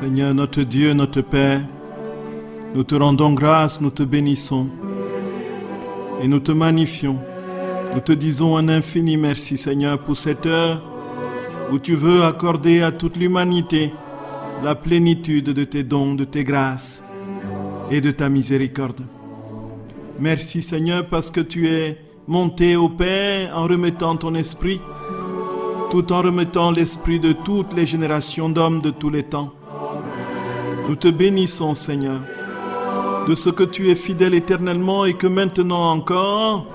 Seigneur, notre Dieu, notre Père, nous te rendons grâce, nous te bénissons et nous te magnifions. Nous te disons un infini merci, Seigneur, pour cette heure où tu veux accorder à toute l'humanité la plénitude de tes dons, de tes grâces et de ta miséricorde. Merci, Seigneur, parce que tu es monté au Père en remettant ton esprit, tout en remettant l'esprit de toutes les générations d'hommes de tous les temps. Nous te bénissons, Seigneur, de ce que tu es fidèle éternellement et que maintenant encore,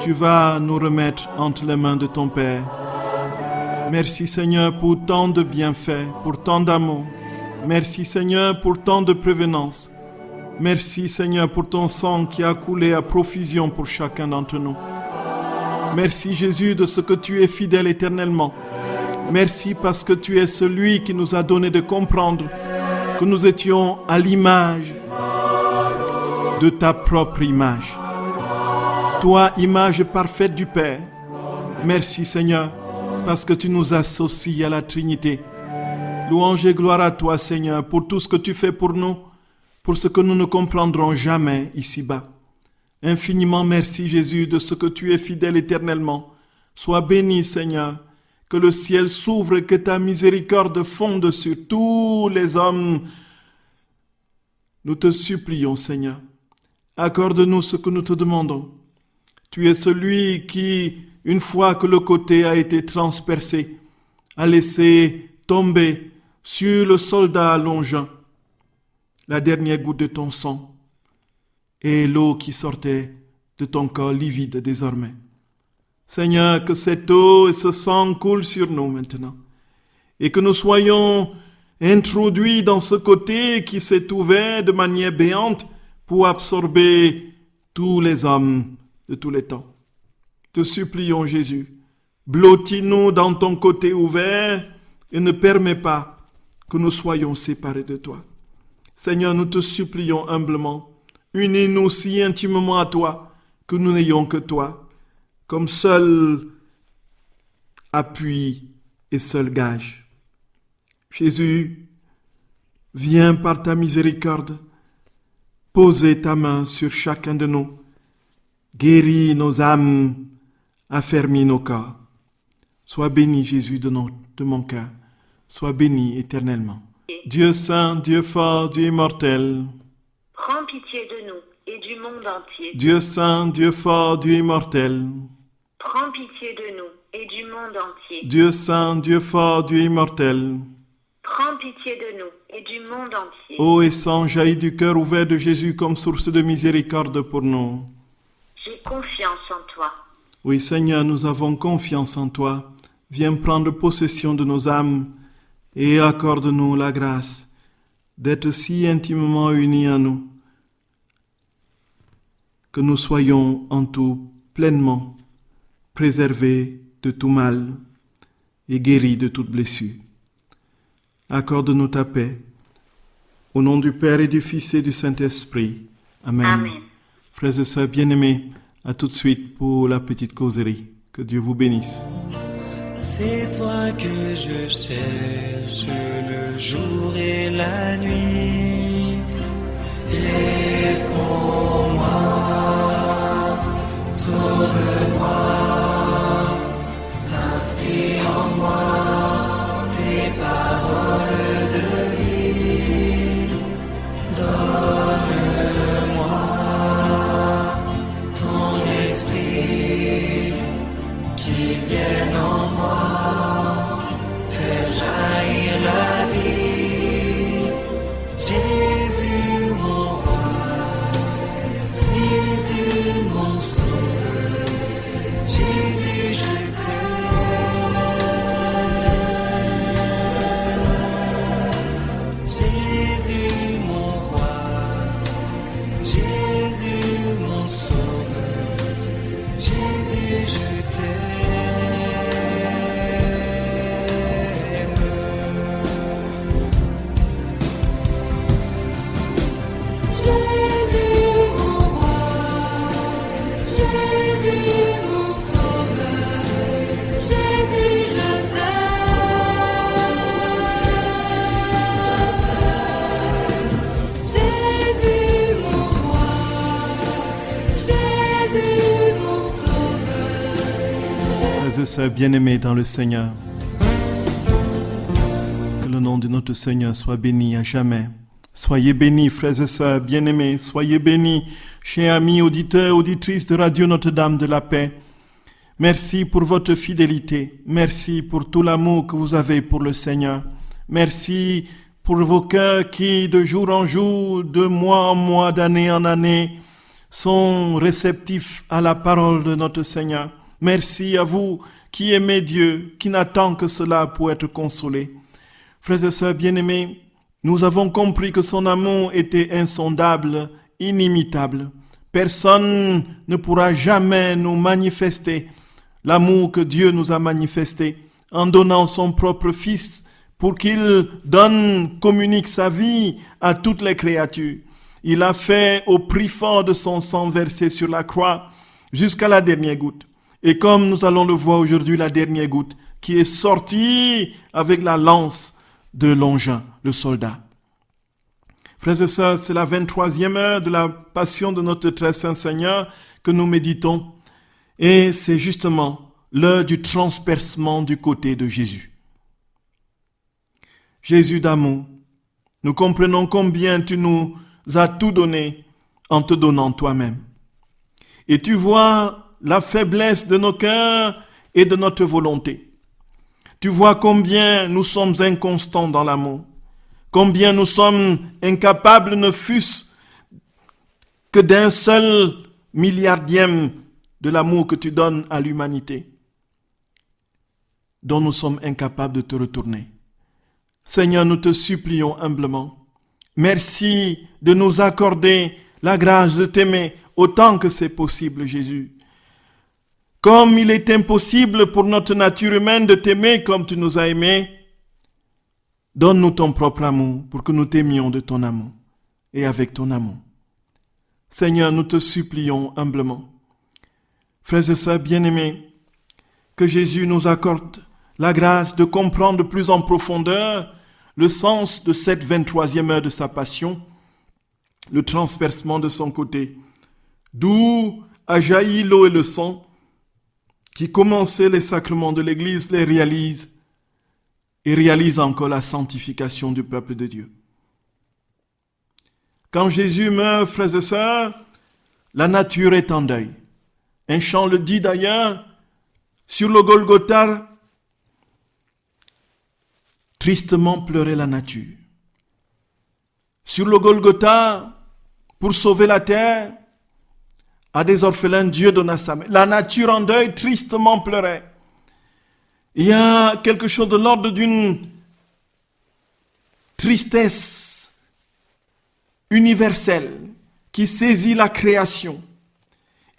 tu vas nous remettre entre les mains de ton Père. Merci, Seigneur, pour tant de bienfaits, pour tant d'amour. Merci, Seigneur, pour tant de prévenance. Merci, Seigneur, pour ton sang qui a coulé à profusion pour chacun d'entre nous. Merci, Jésus, de ce que tu es fidèle éternellement. Merci parce que tu es celui qui nous a donné de comprendre que nous étions à l'image de ta propre image. Toi, image parfaite du Père. Merci, Seigneur, parce que tu nous associes à la Trinité. Louange et gloire à toi, Seigneur, pour tout ce que tu fais pour nous, pour ce que nous ne comprendrons jamais ici-bas. Infiniment merci, Jésus, de ce que tu es fidèle éternellement. Sois béni, Seigneur, que le ciel s'ouvre et que ta miséricorde fonde sur tous les hommes. Nous te supplions, Seigneur. Accorde-nous ce que nous te demandons. Tu es celui qui, une fois que le côté a été transpercé, a laissé tomber sur le soldat allongeant la dernière goutte de ton sang et l'eau qui sortait de ton corps livide désormais. Seigneur, que cette eau et ce sang coulent sur nous maintenant et que nous soyons introduits dans ce côté qui s'est ouvert de manière béante pour absorber tous les hommes de tous les temps. Te supplions, Jésus, blottis-nous dans ton côté ouvert et ne permets pas que nous soyons séparés de toi. Seigneur, nous te supplions humblement, unis-nous si intimement à toi que nous n'ayons que toi, comme seul appui et seul gage. Jésus, viens par ta miséricorde, poser ta main sur chacun de nous, guéris nos âmes, affermis nos corps. Sois béni, Jésus, de mon cœur. Sois béni éternellement. Dieu saint, Dieu fort, Dieu immortel. Prends pitié de nous et du monde entier. Dieu saint, Dieu fort, Dieu immortel. Prends pitié de nous et du monde entier. Dieu saint, Dieu fort, Dieu immortel. Prends pitié de nous et du monde entier. Ô et sang jaillit du cœur ouvert de Jésus comme source de miséricorde pour nous. J'ai confiance en toi. Oui, Seigneur, nous avons confiance en toi. Viens prendre possession de nos âmes et accorde-nous la grâce d'être si intimement unis à nous que nous soyons en tout pleinement préservés de tout mal et guéris de toute blessure. Accorde-nous ta paix. Au nom du Père et du Fils et du Saint-Esprit. Amen. Amen. Frères et sœurs bien-aimés, à tout de suite pour la petite causerie. Que Dieu vous bénisse. C'est toi que je cherche le jour et la nuit. Réponds-moi, sauve-moi, inscris en moi tes paroles de vie. Donne-moi ton esprit, qu'il vienne en moi, faire jaillir la vie. Jésus mon roi, Jésus mon sauveur, Jésus je t'aime. Jésus mon roi, Jésus mon sauveur, Jésus je t'aime. Frères et sœurs bien-aimés dans le Seigneur, que le nom de notre Seigneur soit béni à jamais. Soyez bénis, frères et sœurs bien-aimés, soyez bénis, chers amis, auditeurs, auditrices de Radio Notre-Dame de la Paix. Merci pour votre fidélité, merci pour tout l'amour que vous avez pour le Seigneur. Merci pour vos cœurs qui, de jour en jour, de mois en mois, d'année en année, sont réceptifs à la parole de notre Seigneur. Merci à vous qui aimez Dieu, qui n'attend que cela pour être consolés. Frères et sœurs bien-aimés, nous avons compris que son amour était insondable, inimitable. Personne ne pourra jamais nous manifester l'amour que Dieu nous a manifesté en donnant son propre Fils pour qu'il communique sa vie à toutes les créatures. Il a fait au prix fort de son sang versé sur la croix jusqu'à la dernière goutte. Et comme nous allons le voir aujourd'hui, la dernière goutte qui est sortie avec la lance de Longin, le soldat. Frères et sœurs, c'est la 23e heure de la passion de notre très saint Seigneur que nous méditons. Et c'est justement l'heure du transpercement du côté de Jésus. Jésus d'amour, nous comprenons combien tu nous as tout donné en te donnant toi-même. Et tu vois la faiblesse de nos cœurs et de notre volonté. Tu vois combien nous sommes inconstants dans l'amour, combien nous sommes incapables, ne fût-ce que d'un seul milliardième de l'amour que tu donnes à l'humanité, dont nous sommes incapables de te retourner. Seigneur, nous te supplions humblement, merci de nous accorder la grâce de t'aimer autant que c'est possible, Jésus. Comme il est impossible pour notre nature humaine de t'aimer comme tu nous as aimés, donne-nous ton propre amour pour que nous t'aimions de ton amour et avec ton amour. Seigneur, nous te supplions humblement. Frères et sœurs bien-aimés, que Jésus nous accorde la grâce de comprendre de plus en profondeur le sens de cette 23e heure de sa passion, le transpercement de son côté, d'où a jailli l'eau et le sang, qui commençaient les sacrements de l'Église, les réalise et réalise encore la sanctification du peuple de Dieu. Quand Jésus meurt, frères et sœurs, la nature est en deuil. Un chant le dit d'ailleurs, sur le Golgotha, tristement pleurait la nature. Sur le Golgotha, pour sauver la terre, à des orphelins, Dieu donna sa main. La nature en deuil tristement pleurait. Il y a quelque chose de l'ordre d'une tristesse universelle qui saisit la création.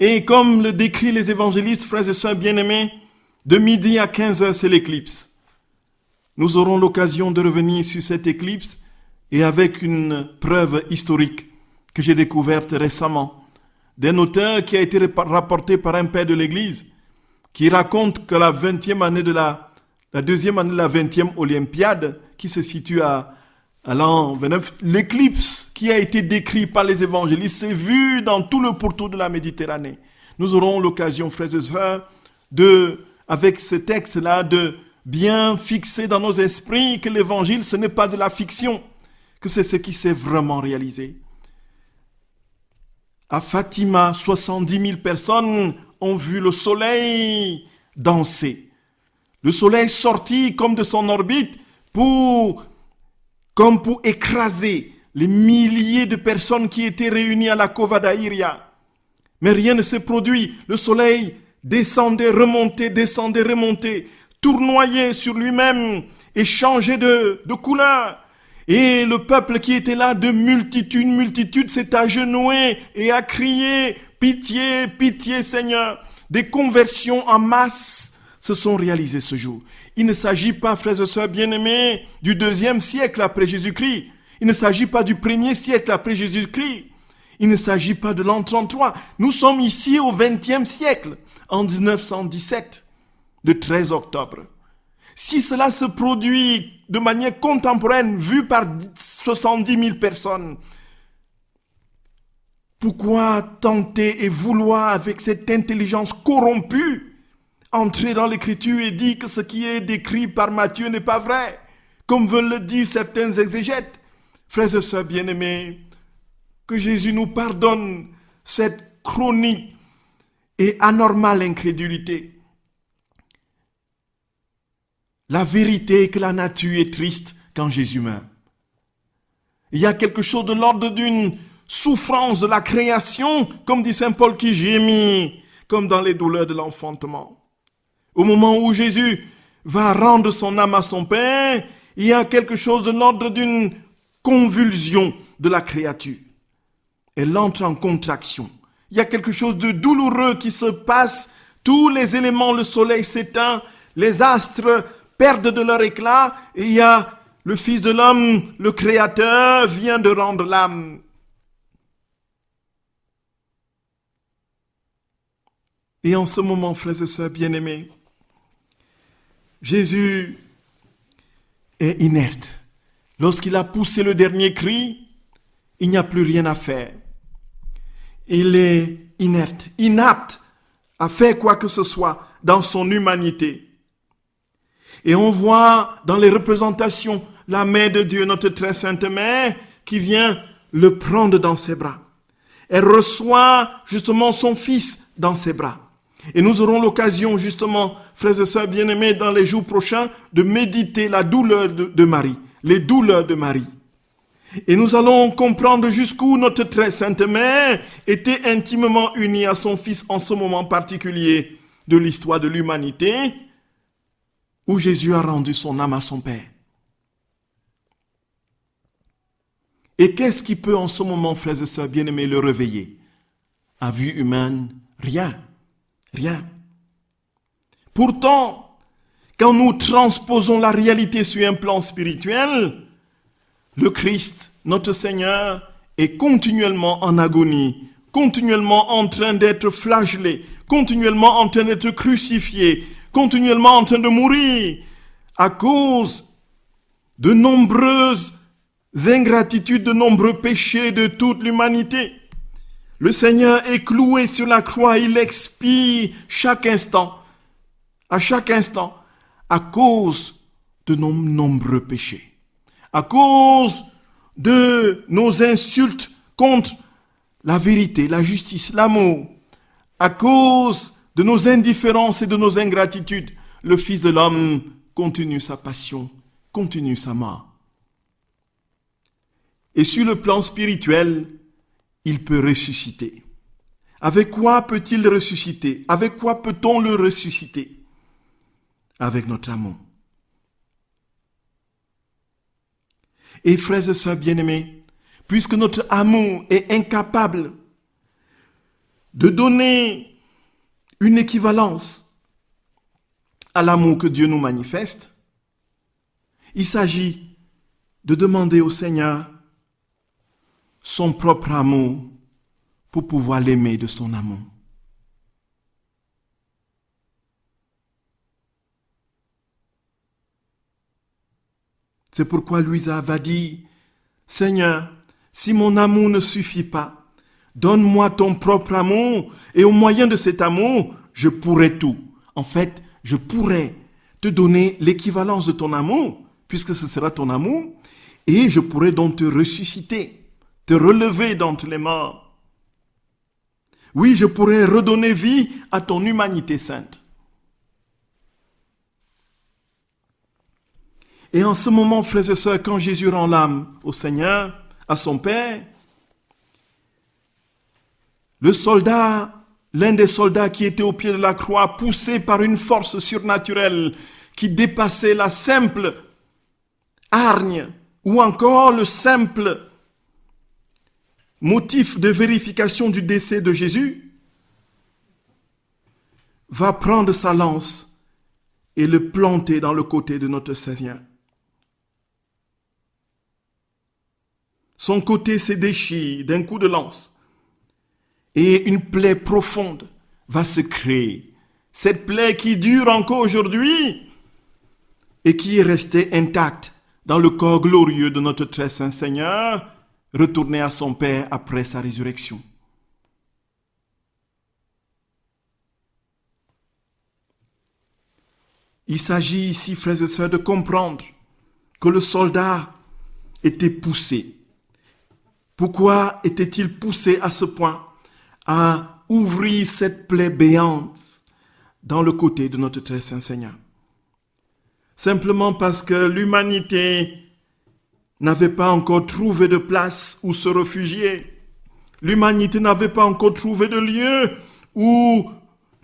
Et comme le décrivent les évangélistes, frères et sœurs bien-aimés, de midi à 15h, c'est l'éclipse. Nous aurons l'occasion de revenir sur cette éclipse et avec une preuve historique que j'ai découverte récemment d'un auteur qui a été rapporté par un père de l'Église qui raconte que la 20e année de la deuxième année de la 20e Olympiade qui se situe à l'an 29, l'éclipse qui a été décrit par les évangélistes s'est vu dans tout le pourtour de la Méditerranée. Nous aurons l'occasion, frères et sœurs, avec ce texte-là, de bien fixer dans nos esprits que l'évangile, ce n'est pas de la fiction, que c'est ce qui s'est vraiment réalisé. À Fatima, 70 000 personnes ont vu le soleil danser. Le soleil sorti comme de son orbite comme pour écraser les milliers de personnes qui étaient réunies à la Cova d'Airia. Mais rien ne s'est produit. Le soleil descendait, remontait, tournoyait sur lui-même et changeait de couleur. Et le peuple qui était là de multitude s'est agenouillé et a crié « Pitié, pitié Seigneur !» Des conversions en masse se sont réalisées ce jour. Il ne s'agit pas, frères et sœurs bien-aimés, du 2e siècle après Jésus-Christ. Il ne s'agit pas du 1er siècle après Jésus-Christ. Il ne s'agit pas de l'an 33. Nous sommes ici au 20e siècle, en 1917, le 13 octobre. Si cela se produit de manière contemporaine, vu par 70 000 personnes, pourquoi tenter et vouloir avec cette intelligence corrompue entrer dans l'écriture et dire que ce qui est décrit par Matthieu n'est pas vrai, comme veulent le dire certains exégètes. Frères et sœurs bien-aimés, que Jésus nous pardonne cette chronique et anormale incrédulité. La vérité est que la nature est triste quand Jésus meurt. Il y a quelque chose de l'ordre d'une souffrance de la création, comme dit saint Paul, qui gémit, comme dans les douleurs de l'enfantement. Au moment où Jésus va rendre son âme à son Père, il y a quelque chose de l'ordre d'une convulsion de la créature. Elle entre en contraction. Il y a quelque chose de douloureux qui se passe. Tous les éléments, le soleil s'éteint, les astres perdent de leur éclat, et il y a le Fils de l'homme, le Créateur, vient de rendre l'âme. Et en ce moment, frères et sœurs bien-aimés, Jésus est inerte. Lorsqu'il a poussé le dernier cri, il n'y a plus rien à faire. Il est inerte, inapte à faire quoi que ce soit dans son humanité. Et on voit dans les représentations la Mère de Dieu, notre très sainte Mère, qui vient le prendre dans ses bras. Elle reçoit justement son Fils dans ses bras. Et nous aurons l'occasion justement, frères et sœurs bien-aimés, dans les jours prochains, de méditer la douleur de Marie, les douleurs de Marie. Et nous allons comprendre jusqu'où notre très sainte Mère était intimement unie à son Fils en ce moment particulier de l'histoire de l'humanité, où Jésus a rendu son âme à son Père. Et qu'est-ce qui peut en ce moment, frères et sœurs bien-aimés, le réveiller? À vue humaine, rien. Rien. Pourtant, quand nous transposons la réalité sur un plan spirituel, le Christ, notre Seigneur, est continuellement en agonie, continuellement en train d'être flagellé, continuellement en train d'être crucifié, continuellement en train de mourir à cause de nombreuses ingratitudes, de nombreux péchés de toute l'humanité. Le Seigneur est cloué sur la croix, il expire chaque instant, à chaque instant, à cause de nos nombreux péchés, à cause de nos insultes contre la vérité, la justice, l'amour, à cause de nos indifférences et de nos ingratitudes. Le Fils de l'homme continue sa passion, continue sa mort. Et sur le plan spirituel, il peut ressusciter. Avec quoi peut-il ressusciter? Avec quoi peut-on le ressusciter? Avec notre amour. Et frères et sœurs bien-aimés, puisque notre amour est incapable de donner une équivalence à l'amour que Dieu nous manifeste, il s'agit de demander au Seigneur son propre amour pour pouvoir l'aimer de son amour. C'est pourquoi Louisa va dire, Seigneur, si mon amour ne suffit pas, donne-moi ton propre amour et au moyen de cet amour, je pourrai tout. En fait, je pourrai te donner l'équivalence de ton amour, puisque ce sera ton amour, et je pourrai donc te ressusciter, te relever d'entre les morts. Oui, je pourrais redonner vie à ton humanité sainte. Et en ce moment, frères et sœurs, quand Jésus rend l'âme au Seigneur, à son Père, le soldat, l'un des soldats qui était au pied de la croix, poussé par une force surnaturelle qui dépassait la simple hargne ou encore le simple motif de vérification du décès de Jésus, va prendre sa lance et le planter dans le côté de notre Seigneur. Son côté se déchire d'un coup de lance et une plaie profonde va se créer. Cette plaie qui dure encore aujourd'hui et qui est restée intacte dans le corps glorieux de notre très saint Seigneur, retourné à son Père après sa résurrection. Il s'agit ici, frères et sœurs, de comprendre que le soldat était poussé. Pourquoi était-il poussé à ce point à ouvrir cette plaie béante dans le côté de notre très saint Seigneur? Simplement parce que l'humanité n'avait pas encore trouvé de place où se réfugier. L'humanité n'avait pas encore trouvé de lieu où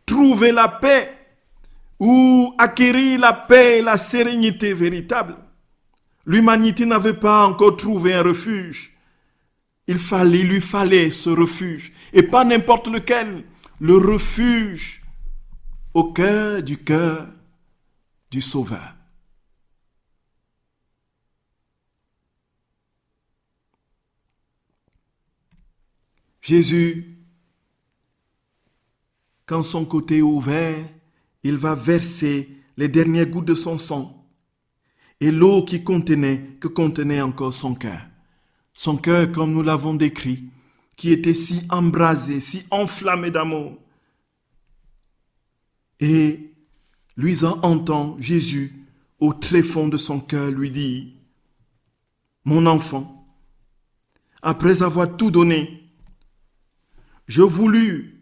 trouver la paix, où acquérir la paix et la sérénité véritable. L'humanité n'avait pas encore trouvé un refuge. Il lui fallait ce refuge, et pas n'importe lequel, le refuge au cœur du Sauveur. Jésus, quand son côté est ouvert, il va verser les dernières gouttes de son sang et l'eau que contenait encore son cœur. Son cœur, comme nous l'avons décrit, qui était si embrasé, si enflammé d'amour. Et Luisant entend Jésus au tréfonds de son cœur lui dire: mon enfant, après avoir tout donné, j'ai voulu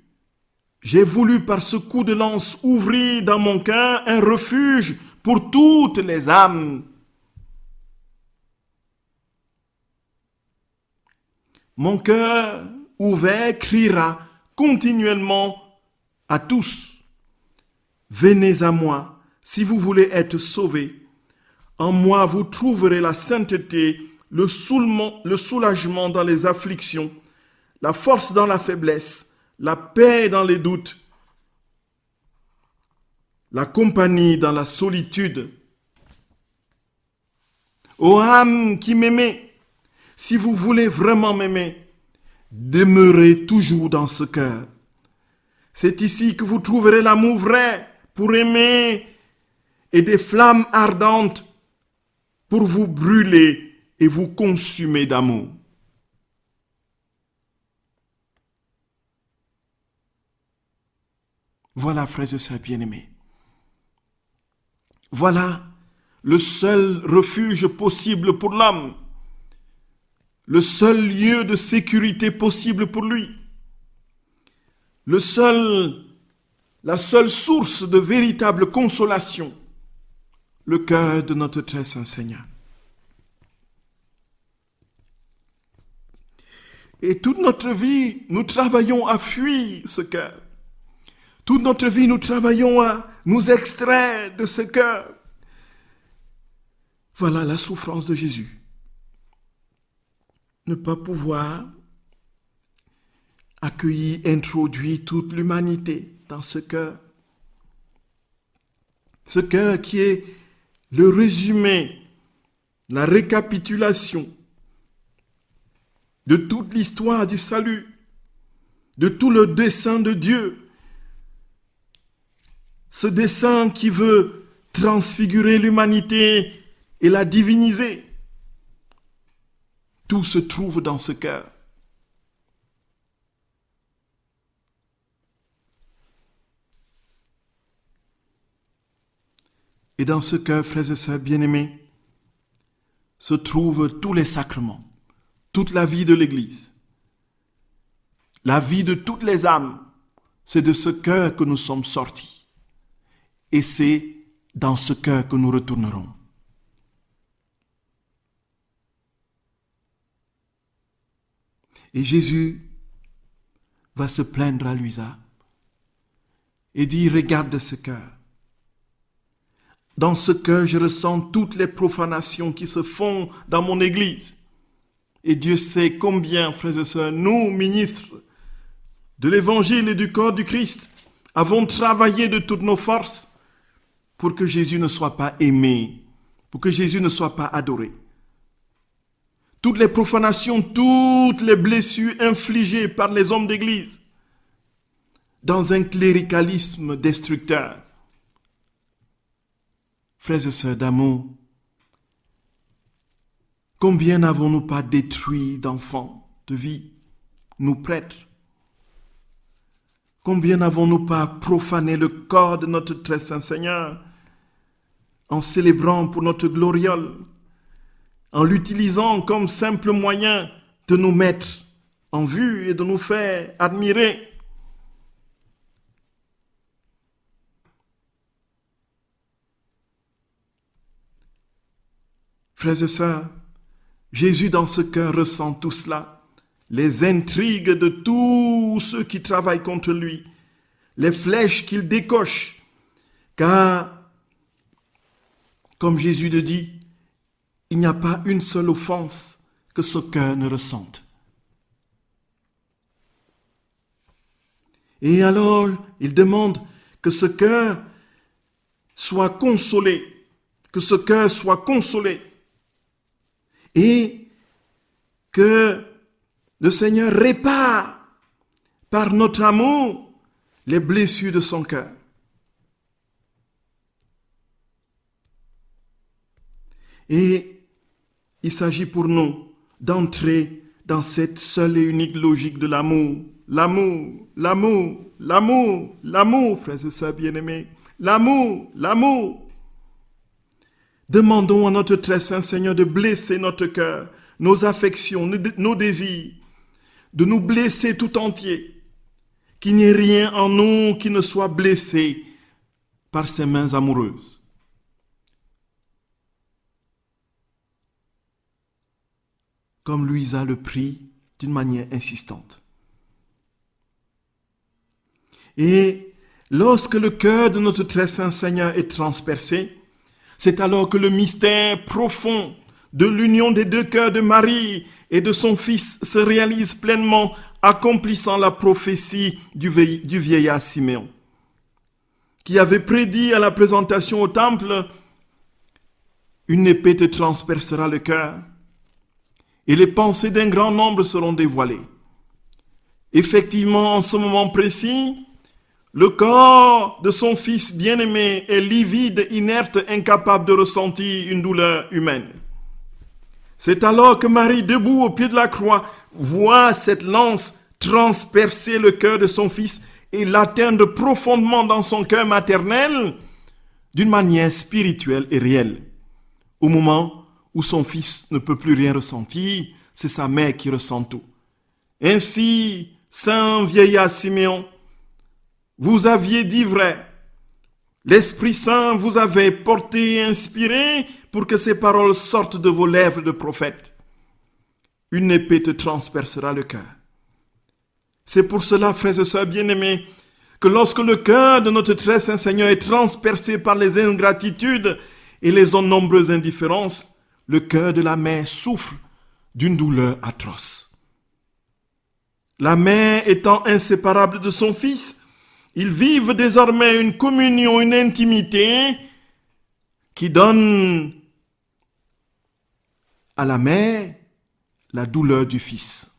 par ce coup de lance ouvrir dans mon cœur un refuge pour toutes les âmes. Mon cœur ouvert criera continuellement à tous: venez à moi si vous voulez être sauvés. En moi vous trouverez la sainteté, le soulagement dans les afflictions, la force dans la faiblesse, la paix dans les doutes, la compagnie dans la solitude. Ô âme qui m'aimez, si vous voulez vraiment m'aimer, demeurez toujours dans ce cœur. C'est ici que vous trouverez l'amour vrai pour aimer et des flammes ardentes pour vous brûler et vous consumer d'amour. Voilà, frères et sœurs bien-aimés. Voilà le seul refuge possible pour l'homme. Le seul lieu de sécurité possible pour lui. La seule source de véritable consolation. Le cœur de notre très saint Seigneur. Et toute notre vie, nous travaillons à fuir ce cœur. Toute notre vie, nous travaillons à nous extraire de ce cœur. Voilà la souffrance de Jésus. Ne pas pouvoir accueillir, introduire toute l'humanité dans ce cœur. Ce cœur qui est le résumé, la récapitulation de toute l'histoire du salut, de tout le dessein de Dieu. Ce dessein qui veut transfigurer l'humanité et la diviniser. Tout se trouve dans ce cœur. Et dans ce cœur, frères et sœurs bien-aimés, se trouvent tous les sacrements, toute la vie de l'Église. La vie de toutes les âmes, c'est de ce cœur que nous sommes sortis. Et c'est dans ce cœur que nous retournerons. Et Jésus va se plaindre à Luisa et dire: regarde ce cœur. Dans ce cœur, je ressens toutes les profanations qui se font dans mon Église. Et Dieu sait combien, frères et sœurs, nous, ministres de l'Évangile et du corps du Christ, avons travaillé de toutes nos forces pour que Jésus ne soit pas aimé, pour que Jésus ne soit pas adoré. Toutes les profanations, toutes les blessures infligées par les hommes d'Église dans un cléricalisme destructeur. Frères et sœurs d'amour, combien n'avons-nous pas détruit d'enfants de vie, nous prêtres? Combien n'avons-nous pas profané le corps de notre très saint Seigneur en célébrant pour notre gloriole, en l'utilisant comme simple moyen de nous mettre en vue et de nous faire admirer. Frères et sœurs, Jésus dans ce cœur ressent tout cela, les intrigues de tous ceux qui travaillent contre lui, les flèches qu'il décoche, car, comme Jésus le dit, il n'y a pas une seule offense que ce cœur ne ressente. Et alors, il demande que ce cœur soit consolé, que ce cœur soit consolé, et que le Seigneur répare par notre amour les blessures de son cœur. Et il s'agit pour nous d'entrer dans cette seule et unique logique de l'amour. L'amour, l'amour, l'amour, l'amour, frères et sœurs bien-aimés. L'amour, l'amour. Demandons à notre très saint Seigneur de blesser notre cœur, nos affections, nos désirs, de nous blesser tout entier. Qu'il n'y ait rien en nous qui ne soit blessé par ses mains amoureuses. Comme Louisa le prie d'une manière insistante. Et lorsque le cœur de notre très saint Seigneur est transpercé, c'est alors que le mystère profond de l'union des deux cœurs de Marie et de son Fils se réalise pleinement, accomplissant la prophétie du vieillard Siméon, qui avait prédit à la présentation au temple: une épée te transpercera le cœur, et les pensées d'un grand nombre seront dévoilées. Effectivement, en ce moment précis, le corps de son Fils bien-aimé est livide, inerte, incapable de ressentir une douleur humaine. C'est alors que Marie, debout au pied de la croix, voit cette lance transpercer le cœur de son Fils et l'atteindre profondément dans son cœur maternel d'une manière spirituelle et réelle. Au moment où son Fils ne peut plus rien ressentir, c'est sa mère qui ressent tout. Ainsi, saint vieillard Siméon, vous aviez dit vrai. L'Esprit Saint vous avait porté et inspiré pour que ces paroles sortent de vos lèvres de prophète. Une épée te transpercera le cœur. C'est pour cela, frères et sœurs bien-aimés, que lorsque le cœur de notre très saint Seigneur est transpercé par les ingratitudes et les nombreuses indifférences, le cœur de la mère souffre d'une douleur atroce. La mère étant inséparable de son Fils, ils vivent désormais une communion, une intimité qui donne à la mère la douleur du Fils.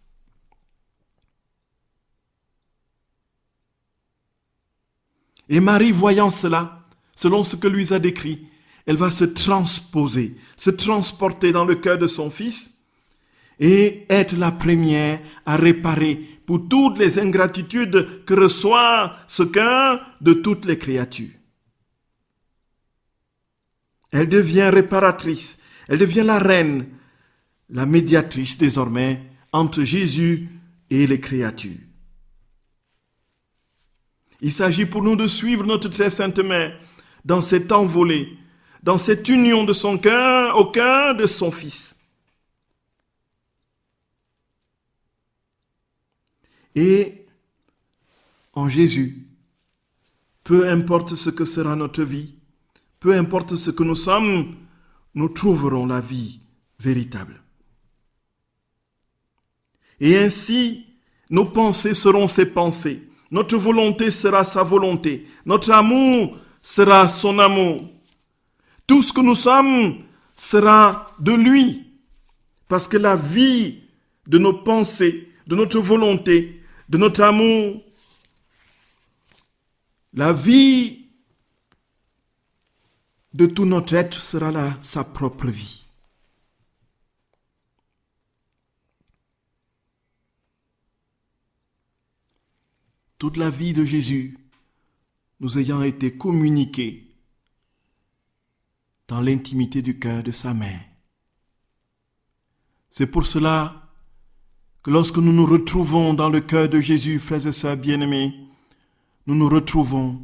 Et Marie, voyant cela, selon ce que lui a décrit, elle va se transposer, se transporter dans le cœur de son Fils et être la première à réparer pour toutes les ingratitudes que reçoit ce cœur de toutes les créatures. Elle devient réparatrice, elle devient la reine, la médiatrice désormais entre Jésus et les créatures. Il s'agit pour nous de suivre notre très sainte mère dans cette envolée, dans cette union de son cœur au cœur de son Fils. Et en Jésus, peu importe ce que sera notre vie, peu importe ce que nous sommes, nous trouverons la vie véritable. Et ainsi, nos pensées seront ses pensées, notre volonté sera sa volonté, notre amour sera son amour. Tout ce que nous sommes sera de lui, parce que la vie de nos pensées, de notre volonté, de notre amour, la vie de tout notre être sera sa propre vie. Toute la vie de Jésus nous ayant été communiquée dans l'intimité du cœur de sa mère. C'est pour cela que lorsque nous nous retrouvons dans le cœur de Jésus, frères et sœurs bien-aimés, nous nous retrouvons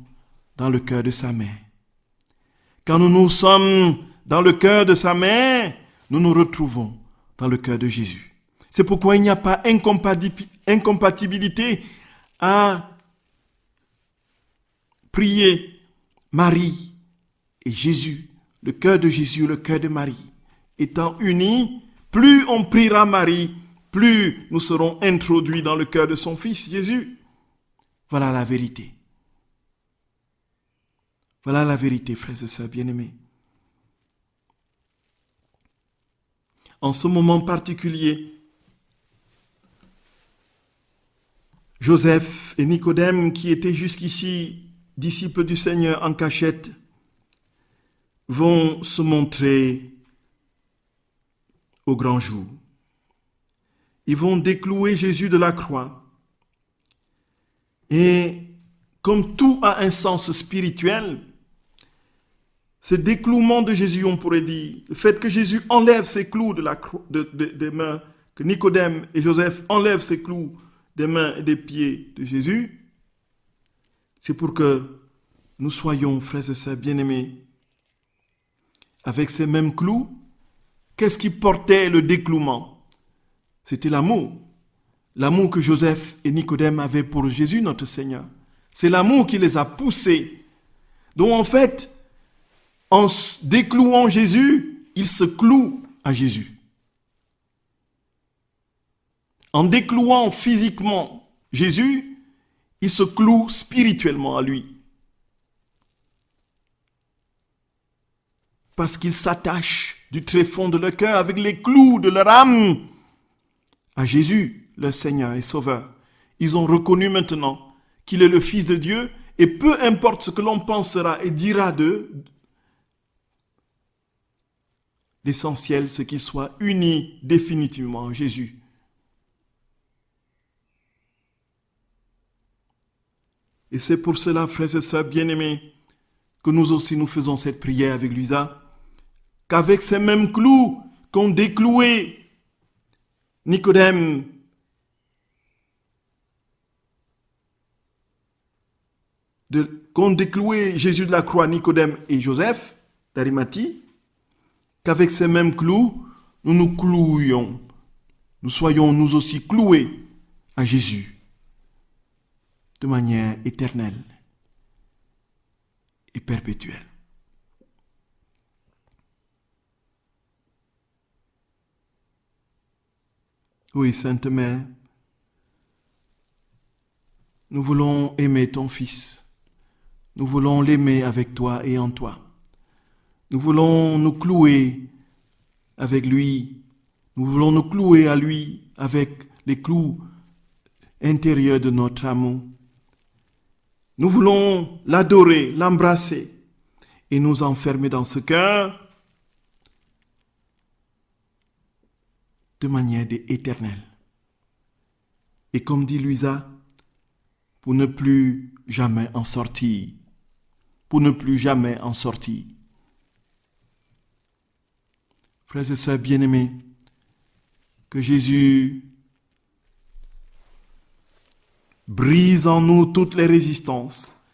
dans le cœur de sa mère. Quand nous sommes dans le cœur de sa mère, nous nous retrouvons dans le cœur de Jésus. C'est pourquoi il n'y a pas incompatibilité à prier Marie et Jésus, le cœur de Jésus, le cœur de Marie. Étant unis, plus on priera Marie, plus nous serons introduits dans le cœur de son Fils Jésus. Voilà la vérité. Voilà la vérité, frères et sœurs bien-aimés. En ce moment particulier, Joseph et Nicodème, qui étaient jusqu'ici disciples du Seigneur en cachette, vont se montrer au grand jour. Ils vont déclouer Jésus de la croix. Et comme tout a un sens spirituel, ce déclouement de Jésus, on pourrait dire, le fait que Jésus enlève ses clous des mains, que Nicodème et Joseph enlèvent ses clous des mains et des pieds de Jésus, c'est pour que nous soyons, frères et sœurs bien-aimés, avec ces mêmes clous. Qu'est-ce qui portait le déclouement? C'était l'amour. L'amour que Joseph et Nicodème avaient pour Jésus, notre Seigneur. C'est l'amour qui les a poussés. Donc en fait, en déclouant Jésus, ils se clouent à Jésus. En déclouant physiquement Jésus, ils se clouent spirituellement à lui. Parce qu'ils s'attachent du tréfonds de leur cœur avec les clous de leur âme à Jésus, leur Seigneur et Sauveur. Ils ont reconnu maintenant qu'il est le Fils de Dieu et peu importe ce que l'on pensera et dira d'eux, l'essentiel c'est qu'ils soient unis définitivement à Jésus. Et c'est pour cela, frères et sœurs bien-aimés, que nous aussi nous faisons cette prière avec Luisa, qu'avec ces mêmes clous qu'ont décloué Nicodème, qu'ont décloué Jésus de la croix, Nicodème et Joseph d'Arimathie, qu'avec ces mêmes clous, nous nous clouions, nous soyons nous aussi cloués à Jésus de manière éternelle et perpétuelle. Oui, Sainte Mère, nous voulons aimer ton Fils. Nous voulons l'aimer avec toi et en toi. Nous voulons nous clouer avec lui. Nous voulons nous clouer à lui avec les clous intérieurs de notre amour. Nous voulons l'adorer, l'embrasser et nous enfermer dans ce cœur de manière éternelle. Et comme dit Luisa, pour ne plus jamais en sortir. Pour ne plus jamais en sortir. Frères et sœurs bien-aimés, que Jésus brise en nous toutes les résistances,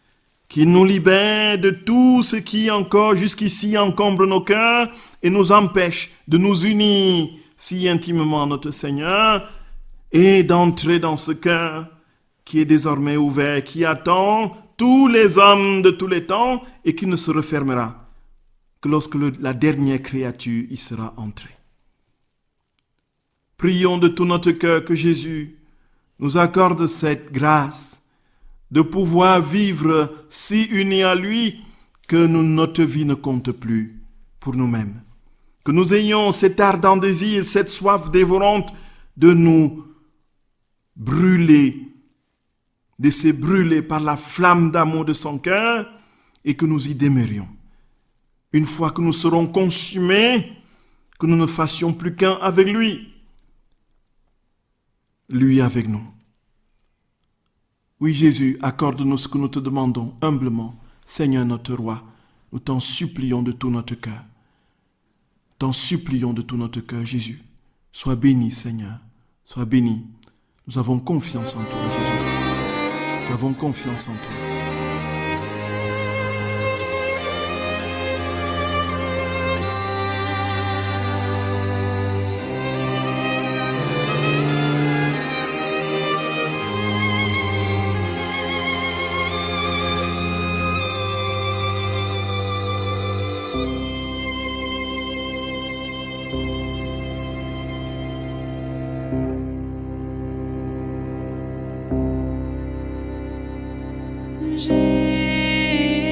qu'il nous libère de tout ce qui encore jusqu'ici encombre nos cœurs et nous empêche de nous unir si intimement à notre Seigneur et d'entrer dans ce cœur qui est désormais ouvert, qui attend tous les hommes de tous les temps et qui ne se refermera que lorsque la dernière créature y sera entrée. Prions de tout notre cœur que Jésus nous accorde cette grâce de pouvoir vivre si unis à lui que notre vie ne compte plus pour nous-mêmes. Que nous ayons cet ardent désir, cette soif dévorante de nous brûler, de se brûler par la flamme d'amour de son cœur et que nous y demeurions. Une fois que nous serons consumés, que nous ne fassions plus qu'un avec lui. Lui avec nous. Oui, Jésus, accorde-nous ce que nous te demandons humblement. Seigneur notre roi, nous t'en supplions de tout notre cœur. T'en supplions de tout notre cœur, Jésus. Sois béni, Seigneur. Sois béni. Nous avons confiance en toi, Jésus. Nous avons confiance en toi.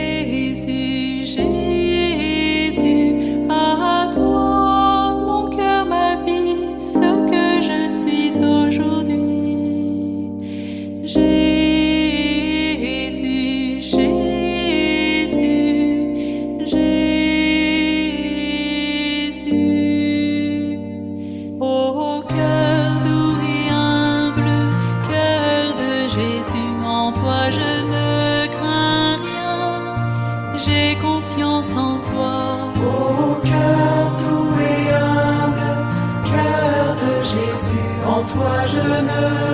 Jésus, Jésus, à toi mon cœur, ma vie, ce que je suis aujourd'hui. Jésus, Jésus, Jésus. Ô cœur doux et humble, cœur de Jésus, en toi je ne crains rien, j'ai confiance en toi. Ô cœur doux et humble, cœur de Jésus, en toi je ne